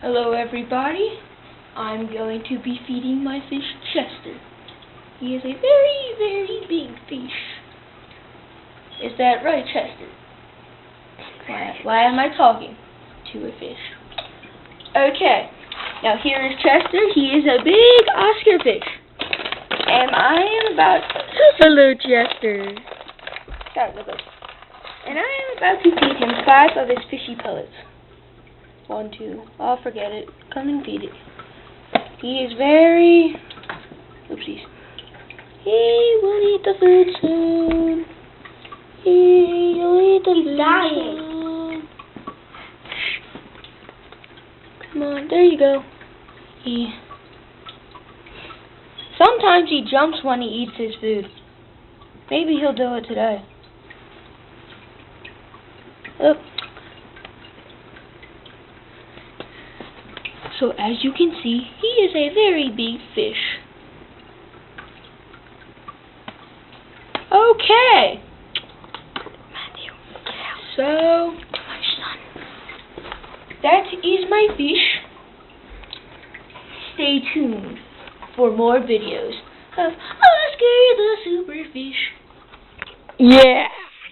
Hello everybody, I'm going to be feeding my fish Chester. He is a very, very big fish. Is that right, Chester? Why am I talking to a fish? Okay, now here is Chester. He is a big Oscar fish. And I am about... Hello, Chester. And I am about to feed him 5 of his fishy pellets. 1, 2. Oh, forget it. Come and feed it. He is very... Oopsies. He will eat the food soon. He'll eat the food soon. Come on, there you go. Sometimes he jumps when he eats his food. Maybe he'll do it today. Oh. So as you can see, he is a very big fish. Okay. Matthew, so that is my fish. Stay tuned for more videos of Oscar the Super Fish. Yeah.